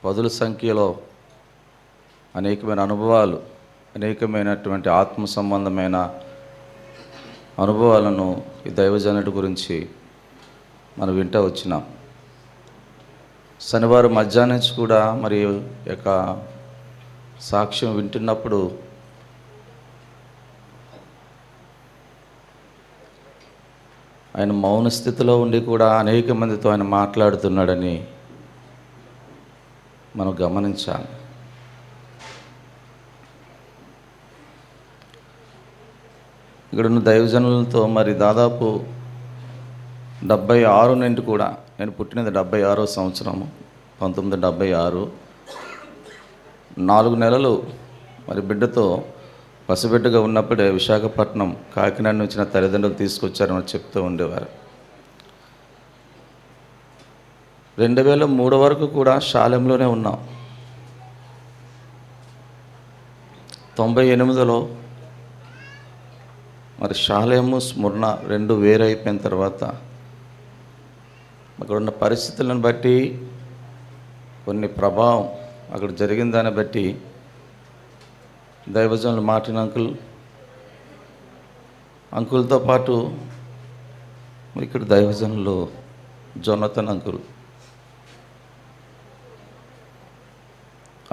పదుల సంఖ్యలో అనేకమైన అనుభవాలు, అనేకమైనటువంటి ఆత్మ సంబంధమైన అనుభవాలను ఈ దైవజనుడి గురించి మనం వింటూ వచ్చినాం. శనివారం మధ్యాహ్నం నుంచి కూడా మరి యొక్క సాక్ష్యం వింటున్నప్పుడు ఆయన మౌన స్థితిలో ఉండి కూడా అనేక మందితో ఆయన మాట్లాడుతున్నాడని మనం గమనించాలి. ఇక్కడున్న దైవజనులతో మరి దాదాపు 76 నుండి కూడా, నేను పుట్టినది 76వ సంవత్సరము 1976, 4 నెలలు మరి బిడ్డతో పసిబిడ్డగా ఉన్నప్పుడే విశాఖపట్నం, కాకినాడ నుంచి నా తల్లిదండ్రులు తీసుకొచ్చారని చెప్తూ ఉండేవారు. 2003 వరకు కూడా శాలెంలోనే ఉన్నాం. 98లో మరి శాలెము, స్మరణ రెండు వేరైపోయిన తర్వాత అక్కడ ఉన్న పరిస్థితులను బట్టి, కొన్ని ప్రభావం అక్కడ జరిగిన దాన్ని బట్టి దైవజనులు మార్టిన్ అంకుల్తో పాటు ఇక్కడ దైవజనులు జొనతన్ అంకుల్,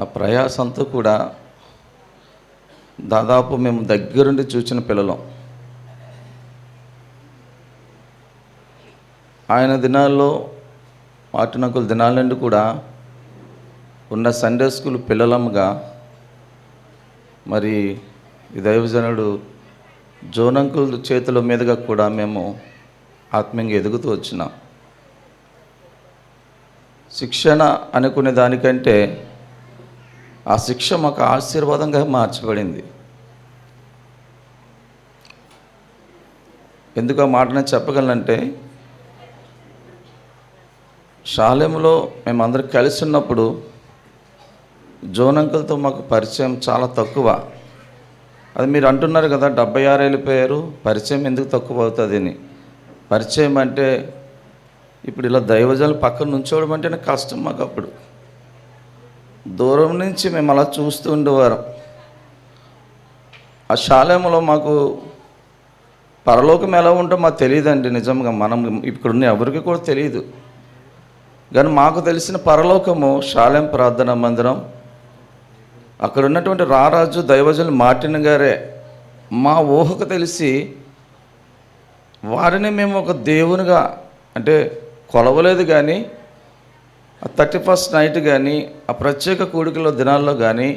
ఆ ప్రయాసంతో కూడా దాదాపు మేము దగ్గరుండి చూసిన పిల్లలం. ఆయన దినాల్లో, మార్టిన్ అంకుల్ దినాల నుండి కూడా ఉన్న సండే స్కూల్ పిల్లలముగా మరి ఈ దైవజనుడు జోన్ అంకుల్ చేతుల మీదుగా కూడా మేము ఆత్మీయంగా ఎదుగుతూ వచ్చినాం. శిక్షణ అనుకునే దానికంటే ఆ శిక్ష మాకు ఆశీర్వాదంగా మార్చబడింది. ఎందుకు ఆ మాట నేను చెప్పగలనంటే, శాలెంలో మేమందరం కలిసి ఉన్నప్పుడు జోన్ అంకుల్తో మాకు పరిచయం చాలా తక్కువ. అది మీరు అంటున్నారు కదా 76 వెళ్ళిపోయారు, పరిచయం ఎందుకు తక్కువ అవుతుంది అని. పరిచయం అంటే ఇప్పుడు ఇలా దైవజనులు పక్కన నుంచోవడం అంటేనే కష్టం మాకు. అప్పుడు దూరం నుంచి మేము అలా చూస్తూ ఉండేవారం. ఆ శాలెంలో మాకు పరలోకం ఎలా ఉంటో మాకు తెలియదండి. నిజంగా మనం ఇక్కడున్న ఎవరికి కూడా తెలియదు. కానీ మాకు తెలిసిన పరలోకము శాలెం ప్రార్థనా మందిరం, అక్కడ ఉన్నటువంటి రారాజు దైవజనులు మార్టిన్ గారే. మా ఊహకు తెలిసి వారిని మేము ఒక దేవునిగా అంటే కొలవలేదు. కానీ ఆ 31st నైట్ కానీ, ఆ ప్రత్యేక కూడికలో దినాల్లో కానీ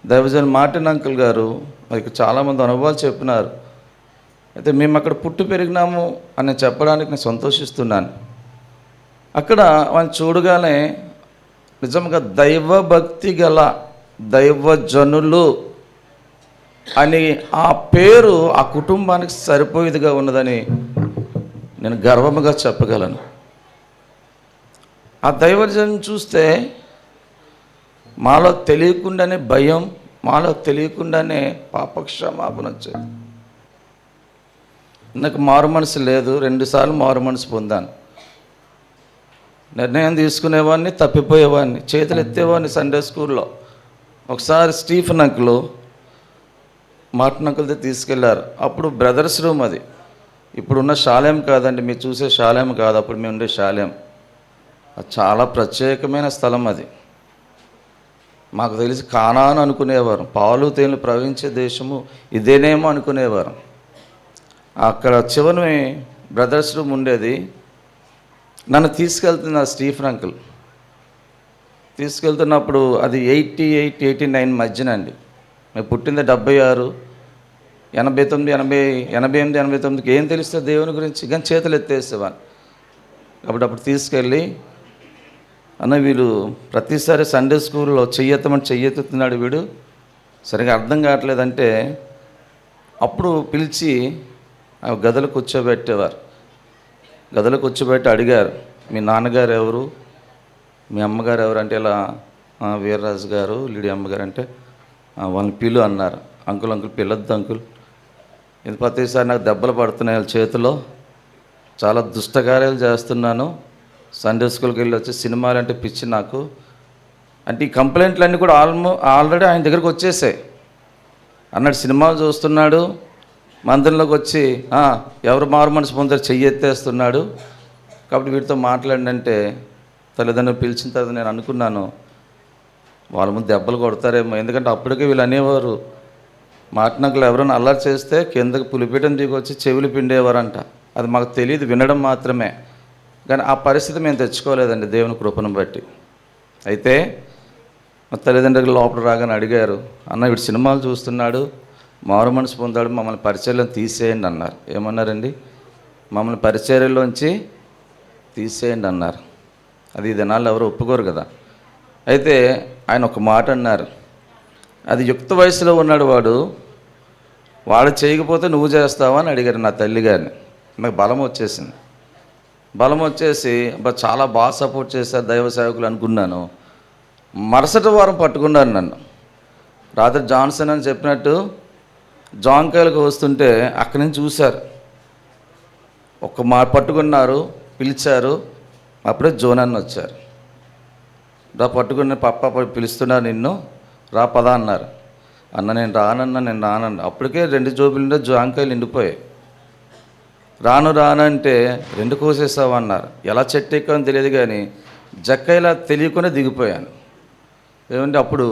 దైవజనులు మార్టిన్ అంకుల్ గారు మనకి చాలామంది అనుభవాలు చెప్పినారు. అయితే మేము అక్కడ పుట్టి పెరిగినాము అని చెప్పడానికి నేను సంతోషిస్తున్నాను. అక్కడ ఆయన చూడగానే నిజంగా దైవభక్తి గల దైవజనులు అని ఆ పేరు ఆ కుటుంబానికి సరిపోయేదిగా ఉన్నదని నేను గర్వముగా చెప్పగలను. ఆ దైవజనుని చూస్తే మాలో తెలియకుండానే భయం, మాలో తెలియకుండానే పాపక్షమాపణ వచ్చేది. నాకు మారు మనసు లేదు, 2 సార్లు మారు మనసు పొందాను. నిర్ణయం తీసుకునేవాడిని, తప్పిపోయేవాడిని, చేతులు ఎత్తేవాడిని సండే స్కూల్లో. ఒకసారి స్టీఫెన్ అంకుల్ మార్టిన్ అంకుల్తో తీసుకెళ్లారు. అప్పుడు బ్రదర్స్ రూమ్ అది. ఇప్పుడున్న శాలెం కాదండి, మీరు చూసే శాలెం కాదు, అప్పుడు మేము ఉండే శాలెం. అది చాలా ప్రత్యేకమైన స్థలం. అది మాకు తెలిసి కానాను అనుకునేవారు. పాలు తేనెలు ప్రవహించే దేశము ఇదేనేమో అనుకునేవారు. అక్కడ చివరి బ్రదర్స్ రూమ్ ఉండేది. నన్ను తీసుకెళ్తున్న స్టీఫెన్ అంకుల్ తీసుకెళ్తున్నప్పుడు అది 88, 89 మధ్యనండి. మేము పుట్టింది 76, 89, 88, 89కి ఏం తెలుస్తుంది దేవుని గురించి? కానీ చేతులు ఎత్తేసేవాడిని. కాబట్టి అప్పుడు తీసుకెళ్ళి, అన్న వీళ్ళు ప్రతిసారి సండే స్కూల్లో చెయ్యెత్తమని చెయ్యెత్తుతున్నాడు, వీడు సరిగా అర్థం కావట్లేదంటే అప్పుడు పిలిచి ఆ గదిలో కూర్చోబెట్టేవారు. గదిలో కూర్చోబెట్టి అడిగారు, మీ నాన్నగారు ఎవరు, మీ అమ్మగారు ఎవరు అంటే, ఇలా వీర్రాజు గారు, లీడి అమ్మగారు అంటే వాళ్ళని పిలు అన్నారు. అంకుల్ పిల్లొద్దు అంకుల్, ఇది ప్రతిసారి నాకు దెబ్బలు పడుతున్నాయి వాళ్ళ చేతిలో, చాలా దుష్టకార్యాలు చేస్తున్నాను, సండే స్కూల్కి వెళ్ళి వచ్చి సినిమాలు అంటే పిచ్చి నాకు, అంటే ఈ కంప్లైంట్లన్నీ కూడా ఆల్రెడీ ఆయన దగ్గరకు వచ్చేసాయి. అన్నాడు సినిమాలు చూస్తున్నాడు, మందిరంలోకి వచ్చి ఎవరు మారు మనసు పొందారు చెయ్యెత్తేస్తున్నాడు, కాబట్టి వీటితో మాట్లాడినంటే తల్లిదండ్రులు పిలిచిన తర్వాత నేను అనుకున్నాను వాళ్ళ ముందు దెబ్బలు కొడతారేమో. ఎందుకంటే అప్పటికే వీళ్ళు అనేవారు మాటనకులు ఎవరైనా అల్లరి చేస్తే కిందకి పులిపీటం దిగొచ్చి చెవులు పిండేవారంట. అది మాకు తెలియదు, వినడం మాత్రమే. కానీ ఆ పరిస్థితి మేము తెచ్చుకోలేదండి దేవుని కృపను బట్టి. అయితే మా తల్లిదండ్రులు లోపల రాగానే అడిగారు, అన్న వీడు సినిమాలు చూస్తున్నాడు, మారు మనసు పొందాడు, మమ్మల్ని పరిచర్యలో తీసేయండి అన్నారు. ఏమన్నారండి? మమ్మల్ని పరిచర్యలోంచి తీసేయండి అన్నారు. అది ఈ దినాల్లో ఎవరు ఒప్పుకోరు కదా. అయితే ఆయన ఒక మాట అన్నారు, అది యుక్త వయసులో ఉన్నాడు వాడు చేయకపోతే నువ్వు చేస్తావా అని అడిగారు నా తల్లి గారిని. నాకు బలం వచ్చేసింది. బలం వచ్చేసి చాలా బాగా సపోర్ట్ చేశారు దైవ సేవకులు అనుకున్నాను. మరుసటి వారం పట్టుకున్నారు నన్ను. రాత్రి జాన్సన్ అని చెప్పినట్టు జాంకాయలకు వస్తుంటే అక్కడి నుంచి చూశారు, పట్టుకున్నారు, పిలిచారు. అప్పుడే జోనన్న వచ్చారు. రా పట్టుకుని పప్ప పిలుస్తున్నారు నిన్ను, రా పద అన్నారు. అన్న నేను రానన్నా. అప్పటికే 2 జోబులు జాంకాయలు నిండిపోయాయి. రానంటే 2 కోసేసావు అన్నారు. ఎలా చెట్టు ఎక్కామని తెలియదు కానీ జక్కైలా తెలియకుండా దిగిపోయాను. ఏమంటే అప్పుడు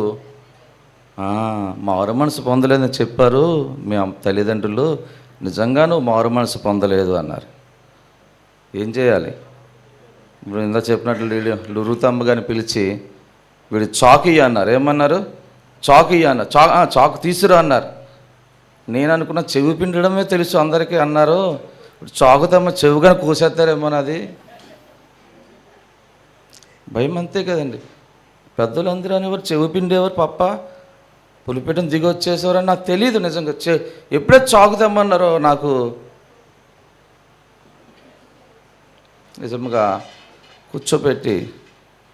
మారు మనసు పొందలేదని చెప్పారు మీ తల్లిదండ్రులు, నిజంగా నువ్వు మారు మనసు పొందలేదు అన్నారు. ఏం చేయాలి? ఇప్పుడు ఇందా చెప్పినట్లు లురుతమ్మ గారిని పిలిచి వీడు చాకు ఇయ్య అన్నారు. ఏమన్నారు? చాకు ఇయ్య అన్నారు. చాకు తీసుకురా అన్నారు. నేను అనుకున్న చెవి పిండడమే తెలుసు అందరికీ అన్నారు. చాకుతమ్మ చెవుగానే కోసేస్తారేమో నాది భయం. అంతే కదండి. పెద్దలు అందరూ అనేవారు చెవి పిండేవారు, పప్ప పులిపీటను దిగి వచ్చేసేవారని నాకు తెలియదు నిజంగా. ఎప్పుడైతే చాకు తెమ్మన్నారో నాకు నిజంగా కూర్చోపెట్టి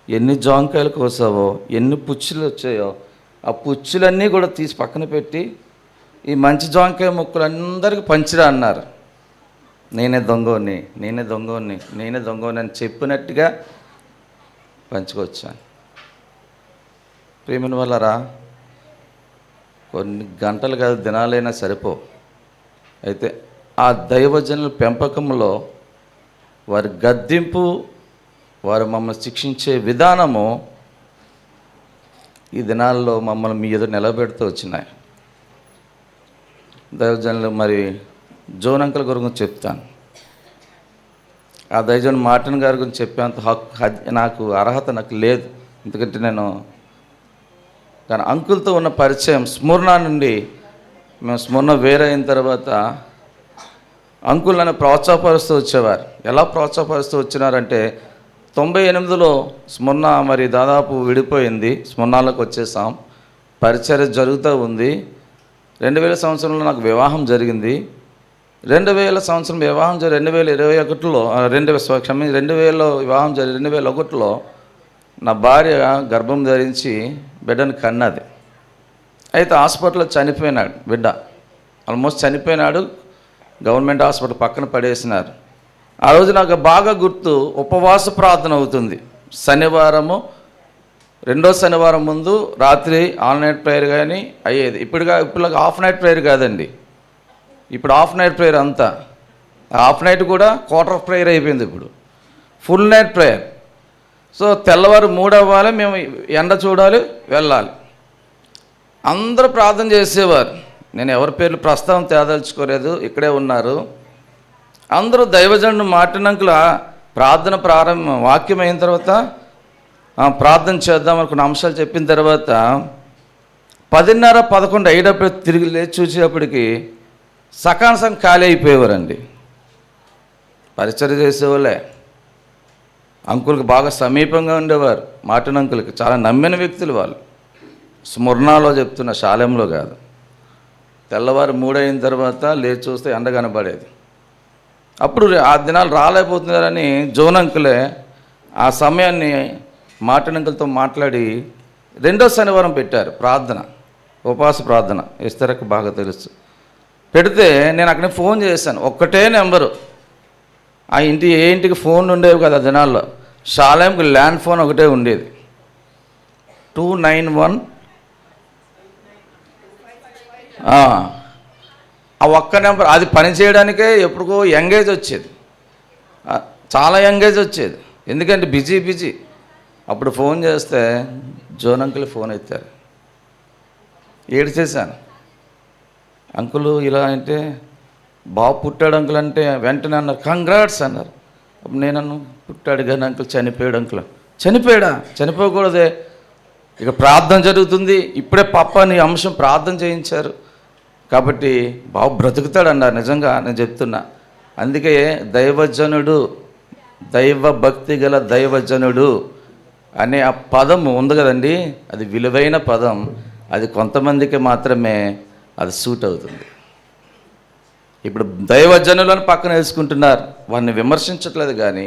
ఎన్ని జాంకాయలు కోసావో, ఎన్ని పుచ్చులు వచ్చాయో ఆ పుచ్చులన్నీ కూడా తీసి పక్కన పెట్టి ఈ మంచి జాంకాయ ముక్కలు అందరికీ పంచిరా అన్నారు. నేనే దొంగోని అని చెప్పినట్టుగా పంచుకొచ్చాను. ప్రేమిన వాళ్ళరా, కొన్ని గంటలు కాదు దినాలైనా సరిపో. అయితే ఆ దైవజనుల పెంపకంలో వారి గద్దింపు, వారు మమ్మల్ని శిక్షించే విధానము ఈ దినాల్లో మమ్మల్ని మీ ఎదురు నిలబెడుతూ వచ్చినాయి. దైవజనులు మరి జోన్ అంకుల్ గురించి చెప్తాను. ఆ దైవజన్ మార్టిన్ గారి గురించి చెప్పేంత నాకు అర్హత నాకు లేదు. ఎందుకంటే నేను కానీ అంకుల్తో ఉన్న పరిచయం స్మరణ నుండి, మేము స్మరణ వేరైన తర్వాత అంకుల్ నన్ను ప్రోత్సాహపరుస్తూ వచ్చేవారు. ఎలా ప్రోత్సాహపరుస్తూ వచ్చినారంటే 98లో స్మరణ మరి దాదాపు విడిపోయింది, స్మరణలోకి వచ్చేసాం, పరిచర్య జరుగుతూ ఉంది. 2000 సంవత్సరంలో నాకు వివాహం జరిగింది. 2000 సంవత్సరం వివాహం 2021లో 2000లో వివాహం జరిగి 2001లో నా భార్య గర్భం ధరించి బిడ్డను కన్నది. అయితే హాస్పిటల్లో చనిపోయినాడు బిడ్డ, ఆల్మోస్ట్ చనిపోయినాడు. గవర్నమెంట్ హాస్పిటల్ పక్కన పడేసినారు. ఆ రోజు నాకు బాగా గుర్తు, ఉపవాస ప్రార్థన అవుతుంది. శనివారము, 2వ శనివారం ముందు రాత్రి ఆల్ నైట్ ప్రేయర్ కానీ అయ్యేది. ఇప్పుడు హాఫ్ నైట్ ప్రేయర్ కాదండి, ఇప్పుడు హాఫ్ నైట్ ప్రేయర్ అంతా. హాఫ్ నైట్ కూడా క్వార్టర్ ఆఫ్ ప్రేయర్ అయిపోయింది, ఇప్పుడు ఫుల్ నైట్ ప్రేయర్. సో తెల్లవారు 3 అవ్వాలి, మేము ఎండ చూడాలి, వెళ్ళాలి. అందరూ ప్రార్థన చేసేవారు. నేను ఎవరి పేర్లు ప్రస్తావన తేదలుచుకోలేదు, ఇక్కడే ఉన్నారు అందరూ. దైవజనుడు మాటినంకుల ప్రార్థన ప్రారంభం, వాక్యం అయిన తర్వాత ప్రార్థన చేద్దాం అనుకున్న అంశాలు చెప్పిన తర్వాత 10:30, 11 అయ్యేటప్పుడు తిరిగి లేచి చూసేటప్పటికి సకాంశం ఖాళీ అయిపోయేవారండి. పరిచర్య చేసేవాళ్ళే. అంకుల్కి బాగా సమీపంగా ఉండేవారు. మార్టిన్ అంకుల్కి చాలా నమ్మిన వ్యక్తులు వాళ్ళు. స్మరణలో చెప్తున్న, శాలెంలో కాదు. తెల్లవారు 3 అయిన తర్వాత లేచి చూస్తే ఎండ కనబడేది. అప్పుడు ఆ దినాలు రాలేకపోతున్నారని జోన్ అంకులే ఆ సమయాన్ని మార్టిన్ అంకుల్తో మాట్లాడి 2వ శనివారం పెట్టారు ప్రార్థన, ఉపవాస ప్రార్థన. ఇస్తరకు బాగా తెలుసు. పెడితే నేను అక్కడే ఫోన్ చేశాను. ఒక్కటే నెంబరు. ఆ ఏ ఇంటికి ఫోన్ ఉండేవి కదా దినాల్లో. శాలెంకి ల్యాండ్ ఫోన్ ఒకటే ఉండేది. 291 ఆ ఒక్క నెంబర్ అది పనిచేయడానికే ఎప్పుడుకో యంగేజ్ వచ్చేది, చాలా యంగేజ్ వచ్చేది. ఎందుకంటే బిజీ. అప్పుడు ఫోన్ చేస్తే జోన్ అంకుల్ ఫోన్ ఎత్తారు. ఏడ్చేశాను. అంకులు ఇలా అంటే, బాబు పుట్టాడు అంకుల్ అంటే వెంటనే అన్నారు కంగ్రాట్స్ అన్నారు. అప్పుడు నేనన్ను పుట్టాడు కానీ అంకుల్ చనిపోయాడు అంకుల్. చనిపోయాడా? చనిపోకూడదే, ఇక ప్రార్థన జరుగుతుంది. ఇప్పుడే పప్ప నీ అంశం ప్రార్థన చేయించారు కాబట్టి బాబు బ్రతుకుతాడన్నారు. నిజంగా నేను చెప్తున్నా. అందుకే దైవజనుడు, దైవ భక్తి గల దైవజనుడు అనే ఆ పదం ఉంది కదండి, అది విలువైన పదం. అది కొంతమందికి మాత్రమే అది సూట్ అవుతుంది. ఇప్పుడు దైవజనులను పక్కన వేసుకుంటున్నారు, వారిని విమర్శించట్లేదు. కానీ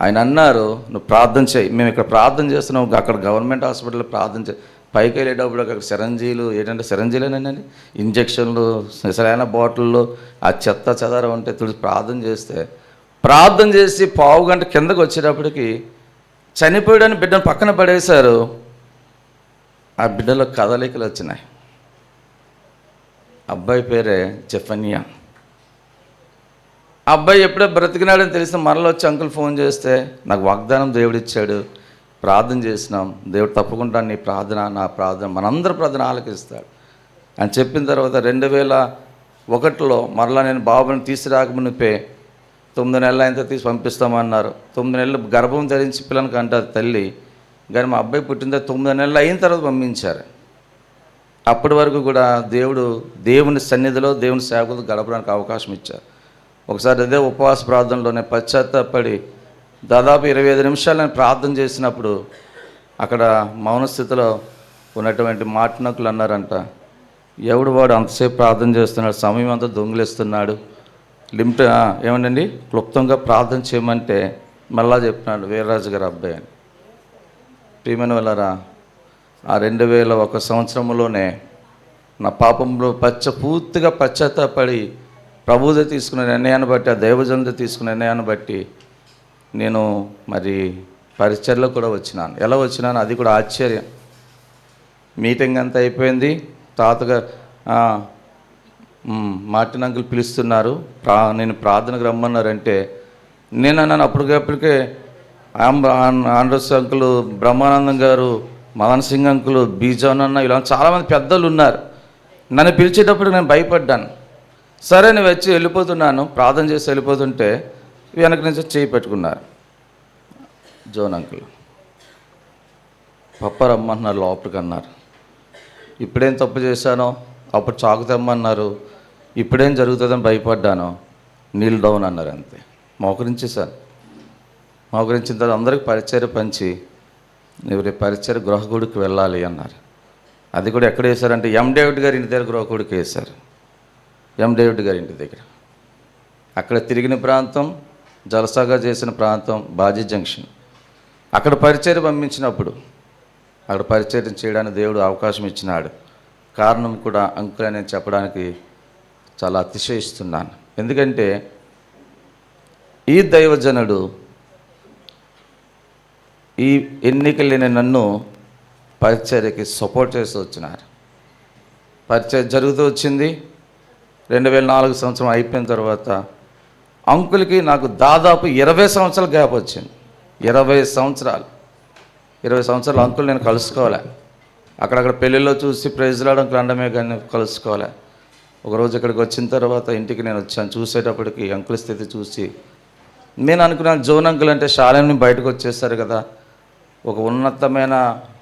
ఆయన అన్నారు నువ్వు ప్రార్థన చేయి. మేము ఇక్కడ ప్రార్థన చేస్తున్నాం, అక్కడ గవర్నమెంట్ హాస్పిటల్లో ప్రార్థన చేయి. పైకి వెళ్ళేటప్పుడు అక్కడ సిరంజీలు, ఏంటంటే సిరంజీలేనండి, ఇంజక్షన్లు, సరైన బాటిల్లో ఆ చెత్త చెదారం ఉంటే తుడిచి ప్రార్థన చేసి పావు గంట కిందకు వచ్చేటప్పటికి చనిపోయాడని బిడ్డను పక్కన పడేశారు. ఆ బిడ్డలో కదలికలు వచ్చినాయి. అబ్బాయి పేరే జెఫన్యా. అబ్బాయి ఎప్పుడో బ్రతికినాడని తెలిసిన మరలో వచ్చి అంకుల్ ఫోన్ చేస్తే నాకు వాగ్దానం దేవుడిచ్చాడు, ప్రార్థన చేసినాం, దేవుడు తప్పకుండా నీ ప్రార్థన, నా ప్రార్థన, మనందరి ప్రార్థన ఆలకిస్తాడు అని చెప్పిన తర్వాత 2001లో మరలా నేను బాబుని తీసుకురాకమునిపే 9 నెలలు అయిన తీసి పంపిస్తామన్నారు. 9 నెలలు గర్భం ధరించి పిల్లలకి అంటారు తల్లి. కానీ మా అబ్బాయి పుట్టిన 9 నెలలు అయిన తర్వాత పంపించారు. అప్పటి వరకు కూడా దేవుని సన్నిధిలో దేవుని సేవకులతో గడపడానికి అవకాశం ఇచ్చారు. ఒకసారి అదే ఉపవాస ప్రార్థనలోనే పశ్చాత్తాపడి దాదాపు 25 నిమిషాలు నేను ప్రార్థన చేసినప్పుడు అక్కడ మౌన స్థితిలో ఉన్నటువంటి మాటినకులు అన్నారంట, ఎవడు వాడు అంతసేపు ప్రార్థన చేస్తున్నాడు, సమయం అంతా దొంగిలిస్తున్నాడు, లిమిట్ ఏమండి క్లుప్తంగా ప్రార్థన చేయమంటే మళ్ళా చెప్పినాడు వీర్రాజు గారు అబ్బాయి అని. ప్రియమైన వాళ్ళారా, ఆ 2001 సంవత్సరంలోనే నా పాపంలో పూర్తిగా పశ్చాత్తాపడి ప్రభువుతో తీసుకున్న నిర్ణయాన్ని బట్టి, ఆ దైవజనులతో తీసుకున్న నిర్ణయాన్ని బట్టి నేను మరి పరిచర్లో కూడా వచ్చినాను. ఎలా వచ్చినాను అది కూడా ఆశ్చర్యం. మీటింగ్ అంతా అయిపోయింది, తాతగారు మార్టిన్ అంకుల్ పిలుస్తున్నారు, నేను ప్రార్థనకు రమ్మన్నారంటే నేను అన్నాను అప్పటికప్పటికే ఆండ్రస్ అంకులు, బ్రహ్మానందం గారు, మదన్ సింగ్ అంకులు, బీజాన్ అన్న, ఇలా చాలామంది పెద్దలు ఉన్నారు. నన్ను పిలిచేటప్పుడు నేను భయపడ్డాను. సరే నేను వచ్చి వెళ్ళిపోతున్నాను, ప్రార్థన చేసి వెళ్ళిపోతుంటే వెనక నుంచి చేయి పెట్టుకున్నారు జోన్ అంకుల్. పప్ప రమ్మన్నారు లోపలికి అన్నారు. ఇప్పుడేం తప్పు చేశానో, అప్పుడు చాకు తెమ్మన్నారు, ఇప్పుడేం జరుగుతుందని భయపడ్డాను, నీల్ డౌన్ అన్నారు. అంతే మోకరించేశాను. మోకరించిన తర్వాత అందరికి పరిచర్య పంచి నువ్వు రేపు పరిచర్య గృహగుడికి వెళ్ళాలి అన్నారు. అది కూడా ఎక్కడ వేశారంటే డేవిడ్ గారి ఇంటి దగ్గర గృహగుడికి వేశారు. డేవిడ్ గారి ఇంటి దగ్గర. అక్కడ తిరిగిన ప్రాంతం, జలసాగా చేసిన ప్రాంతం బాజీ జంక్షన్. అక్కడ పరిచర్య పంపించినప్పుడు అక్కడ పరిచర్య చేయడానికి దేవుడు అవకాశం ఇచ్చినాడు. కారణం కూడా అంకుల్ నేను చెప్పడానికి చాలా అతిశయిస్తున్నాను. ఎందుకంటే ఈ దైవజనుడు ఈ ఎన్నికలేని నన్ను పరిచర్యకి సపోర్ట్ చేస్తూ వచ్చినారు. పరిచర్య జరుగుతూ వచ్చింది. 2004 సంవత్సరం అయిపోయిన తర్వాత అంకుల్కి నాకు దాదాపు 20 సంవత్సరాల గ్యాప్ వచ్చింది. 20 సంవత్సరాలు అంకుల్ నేను కలుసుకోలే. అక్కడక్కడ పెళ్ళిళ్ళలో చూసి ప్రైజ్లాడు అంకుల్ అండమే కానీ కలుసుకోలే. ఒకరోజు ఇక్కడికి వచ్చిన తర్వాత ఇంటికి నేను వచ్చాను. చూసేటప్పటికి అంకుల్ స్థితి చూసి నేను అనుకున్నాను, జోన్ అంకుల్ అంటే శాలెం బయటకు వచ్చేస్తారు కదా, ఒక ఉన్నతమైన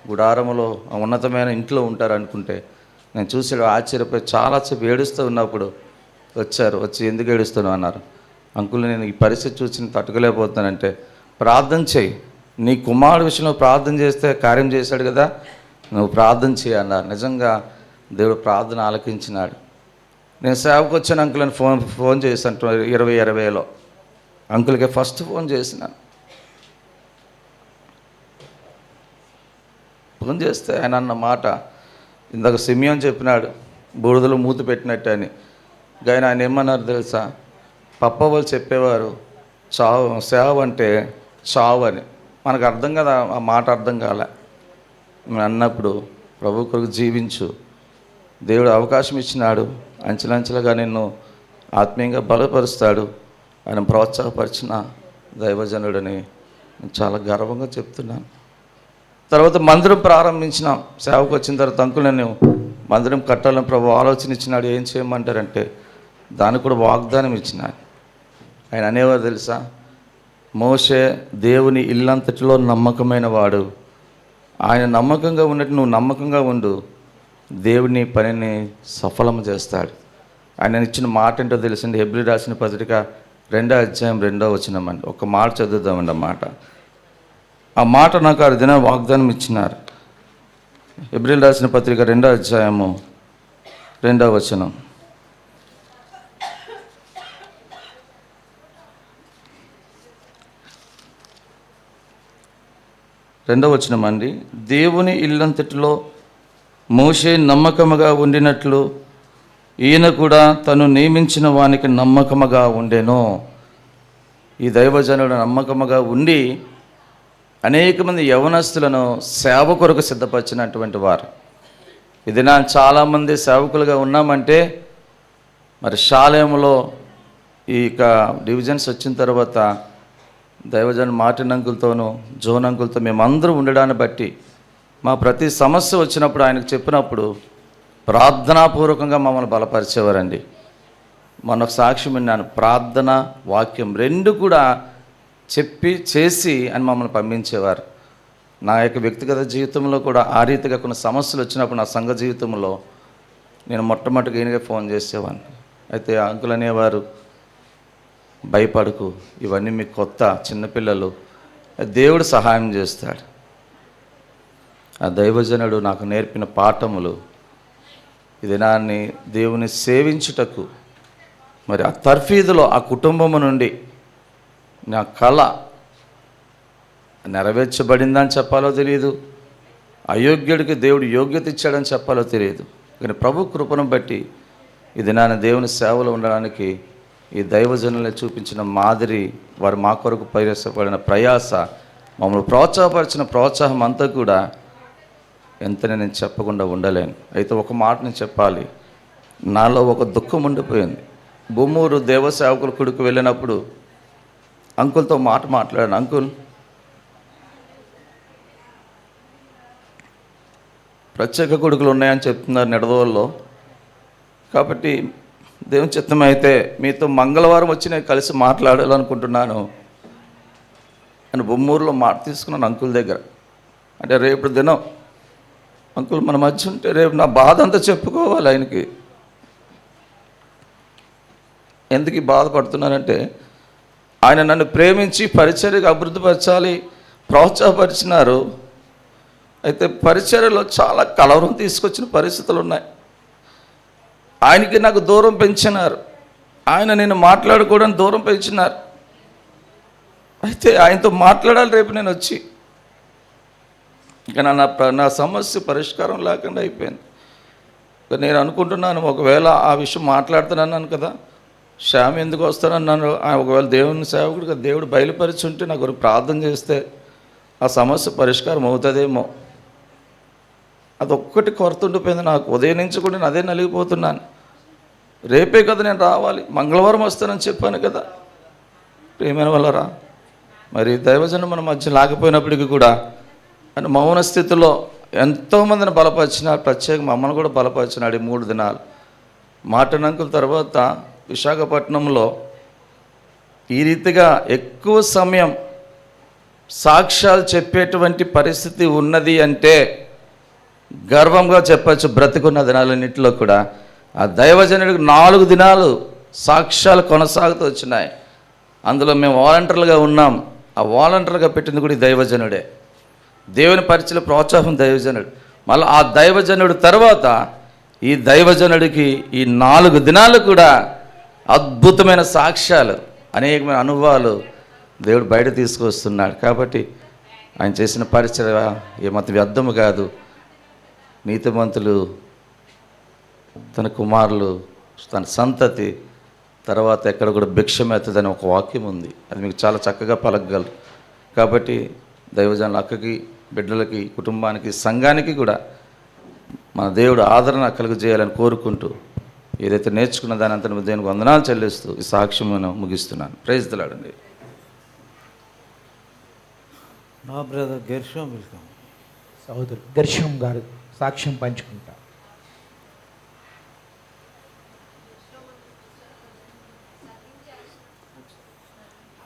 గుడారములో, ఉన్నతమైన ఇంట్లో ఉంటారు అనుకుంటే, నేను చూసి ఆశ్చర్యపోయి చాలాసేపు ఏడుస్తూ ఉన్నప్పుడు వచ్చారు. వచ్చి ఎందుకు ఏడుస్తున్నావు అన్నారు. అంకుల్ నేను ఈ పరిస్థితి చూసి తట్టుకోలేకపోతున్నానంటే ప్రార్థన చేయి, నీ కుమారుడు విషయంలో ప్రార్థన చేస్తే కార్యం చేశాడు కదా, నువ్వు ప్రార్థన చేయి అన్నారు. నిజంగా దేవుడు ప్రార్థన ఆలకించినాడు. నేను సేవకు వచ్చాను అంకుల్ అని ఫోన్ చేశాను 2020లో. అంకుల్కి ఫస్ట్ ఫోన్ చేసినాను. ఫోన్ చేస్తే ఆయన అన్న మాట ఇందాక సిమియోన్ చెప్పినాడు, బూడిదలో మూతి పెట్టినట్టు అని. కానీ ఆయన ఏమన్నారు తెలుసా, పప్ప వాళ్ళు చెప్పేవారు సేవ అంటే చావు అని. మనకు అర్థం కదా, ఆ మాట అర్థం కాలే. మేము అన్నప్పుడు ప్రభు కొరకు జీవించు, దేవుడు అవకాశం ఇచ్చినాడు, అంచెలంచెలుగా నిన్ను ఆత్మీయంగా బలపరుస్తాడు, ఆయన ప్రోత్సాహపరిచిన దైవజనుడని నేను చాలా గర్వంగా చెప్తున్నాను. తర్వాత మందిరం ప్రారంభించినాం. సేవకు వచ్చిన తర్వాత అంకుల్ నేను మందిరం కట్టాలని ప్రభు ఆలోచన ఇచ్చినాడు, ఏం చేయమంటారంటే దానికి కూడా వాగ్దానం ఇచ్చినాడు. ఆయన అనేవారు తెలుసా, మోషే దేవుని ఇల్లంతటిలో నమ్మకమైన వాడు, ఆయన నమ్మకంగా ఉన్నట్టు నువ్వు నమ్మకంగా ఉండు, దేవుని పనిని సఫలం చేస్తాడు. ఆయన ఇచ్చిన మాట ఏంటో తెలిసింది. హెబ్రీ రాసిన పత్రిక 2వ అధ్యాయం 2వ వచనమండి. ఒక మాట చదువుదామండి. ఆ మాట నాకు ఆ దిన వాగ్దానం ఇచ్చినారు. హెబ్రీ రాసిన పత్రిక 2వ అధ్యాయము 2వ వచనం. రెండవ వచనం అండి. దేవుని ఇల్లంతటిలో మోషే నమ్మకముగా ఉండినట్లు ఈయన కూడా తను నియమించిన వానికి నమ్మకముగా ఉండెను. ఈ దైవజనుడు నమ్మకముగా ఉండి అనేక మంది యవనస్తులను సేవ కొరకు సిద్ధపరిచినటువంటి వారు. ఇది నా చాలామంది సేవకులుగా ఉన్నామంటే మరి షాలేములో ఈ డివిజన్స్ వచ్చిన తర్వాత దైవజన్ మార్టిన్ అంకుల్తోనూ జోన్ అంకుల్తో మేమందరూ ఉండడాన్ని బట్టి మా ప్రతి సమస్య వచ్చినప్పుడు ఆయనకు చెప్పినప్పుడు ప్రార్థనాపూర్వకంగా మమ్మల్ని బలపరిచేవారండి. మొన్న సాక్ష్యం విన్నాను, ప్రార్థన వాక్యం రెండు కూడా చెప్పి చేసి అని మమ్మల్ని పంపించేవారు. నా యొక్క వ్యక్తిగత జీవితంలో కూడా ఆ రీతిగా కొన్ని సమస్యలు వచ్చినప్పుడు నా సంఘ జీవితంలో నేను మొట్టమొదటిగా ఈయనగా ఫోన్ చేసేవాడిని. అయితే అంకుల్ అనేవారు, భయపడకు, ఇవన్నీ మీకు కొత్త, చిన్నపిల్లలు, దేవుడు సహాయం చేస్తాడు. ఆ దైవజనుడు నాకు నేర్పిన పాఠములు ఈ దినాన్ని దేవుని సేవించుటకు మరి ఆ తర్ఫీదులో ఆ కుటుంబము నుండి నా కళ నెరవేర్చబడిందని చెప్పాలో తెలియదు, అయోగ్యుడికి దేవుడు యోగ్యత ఇచ్చాడని చెప్పాలో తెలియదు. కానీ ప్రభు కృపను బట్టి ఈ దినాన్ని దేవుని సేవలో ఉండడానికి ఈ దైవజనులే చూపించిన మాదిరి, వారు మా కొరకు ప్రయాసపడిన ప్రయాస, మమ్మల్ని ప్రోత్సాహపరిచిన ప్రోత్సాహం అంతా కూడా ఎంతనే నేను చెప్పకుండా ఉండలేను. అయితే ఒక మాట నేను చెప్పాలి, నాలో ఒక దుఃఖం ఉండిపోయింది. బొమ్మూరు దేవసేవకుల కొడుకు వెళ్ళినప్పుడు అంకుల్తో మాట్లాడాను. అంకుల్, ప్రత్యేక కొడుకులు ఉన్నాయని చెప్తున్నారు నిడదవోల్లో, కాబట్టి దేవుని చిత్తం అయితే మీతో మంగళవారం వచ్చి నేను కలిసి మాట్లాడాలనుకుంటున్నాను అని బొమ్మూరులో మాట తీసుకున్నాను అంకుల్ దగ్గర. అంటే రేపు దినం అంకుల్ మన మధ్య ఉంటే రేపు నా బాధ అంతా చెప్పుకోవాలి ఆయనకి. ఎందుకు ఈ బాధపడుతున్నానంటే ఆయన నన్ను ప్రేమించి పరిచర్యకు అభివృద్ధిపరచాలి ప్రోత్సాహపరిచినారు. అయితే పరిచర్యలో చాలా కలవరం తీసుకొచ్చిన పరిస్థితులు ఉన్నాయి. ఆయనకి నాకు దూరం పెంచినారు, ఆయన నేను మాట్లాడుకోవడానికి దూరం పెంచినారు. అయితే ఆయనతో మాట్లాడాలి రేపు నేను వచ్చి. ఇంకా నా సమస్య పరిష్కారం లేకుండా అయిపోయింది. నేను అనుకుంటున్నాను, ఒకవేళ ఆ విషయం మాట్లాడుతున్నాను కదా, శ్యామ్ ఎందుకు వస్తానన్నాను, ఒకవేళ దేవుని సేవకుడిగా దేవుడు బయలుపరిచి ఉంటే నా కొరకు ప్రార్థన చేస్తే ఆ సమస్య పరిష్కారం అవుతుందేమో. అదొక్కటి కొరత ఉండిపోయింది నాకు. ఉదయం నుంచి కూడా నేను అదే నలిగిపోతున్నాను. రేపే కదా నేను రావాలి, మంగళవారం వస్తానని చెప్పాను కదా. ప్రియమైన వాళ్ళరా, మరి దైవజనం మన మధ్య లేకపోయినప్పటికీ కూడా అని మౌన స్థితిలో ఎంతోమందిని బలపరిచినాడు. ప్రత్యేక మమ్మల్ని కూడా బలపరిచినాడు ఈ 3 దినాలు. మార్టిన్ అంకుల్ తర్వాత విశాఖపట్నంలో ఈ రీతిగా ఎక్కువ సమయం సాక్ష్యాలు చెప్పేటువంటి పరిస్థితి ఉన్నది అంటే గర్వంగా చెప్పచ్చు. బ్రతికున్న దినాలన్నింటిలో కూడా ఆ దైవజనుడికి 4 దినాలు సాక్ష్యాలు కొనసాగుతూ వచ్చినాయి. అందులో మేము వాలంటీర్లుగా ఉన్నాం. ఆ వాలంటీర్గా పెట్టింది కూడా ఈ దైవజనుడే. దేవుని పరిచయ ప్రోత్సాహం దైవజనుడు. మళ్ళీ ఆ దైవజనుడు తర్వాత ఈ దైవజనుడికి ఈ 4 దినాలు కూడా అద్భుతమైన సాక్ష్యాలు, అనేకమైన అనుభవాలు దేవుడు బయట తీసుకొస్తున్నాడు. కాబట్టి ఆయన చేసిన పరిచయ ఏమంత వ్యర్థము కాదు. నీతిమంతులు, తన కుమారులు, తన సంతతి తర్వాత ఎక్కడ కూడా భిక్షమెత్తదని ఒక వాక్యం ఉంది. అది మీకు చాలా చక్కగా పలకగలరు. కాబట్టి దైవజనుల అక్కకి బిడ్డలకి, కుటుంబానికి, సంఘానికి కూడా మన దేవుడు ఆదరణ కలుగజేయాలని కోరుకుంటూ ఏదైతే నేర్చుకున్న దాని అంతా దేవునికి వందనాలు చెల్లిస్తూ ఈ సాక్ష్యం నేను ముగిస్తున్నాను. ప్రైజ్ ది లార్డ్ అండి. నా బ్రదర్ గెర్షోం వెల్కమ్. సహోదరు గెర్షోం గారు సాక్ష్యం పంచుకుంటారు.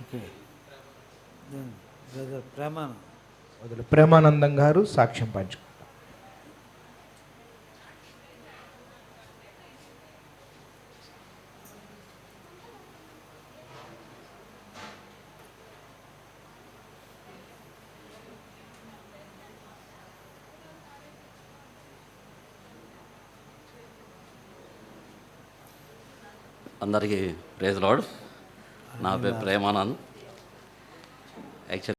ఓకే. బ్రదర్ ప్రేమానంద్. సహోదరు ప్రేమానందం గారు సాక్ష్యం పంచుకుంటారు. అందరికీ ప్రైజ్ లార్డ్. నా పేరు ప్రేమానంద్. యాక్చువల్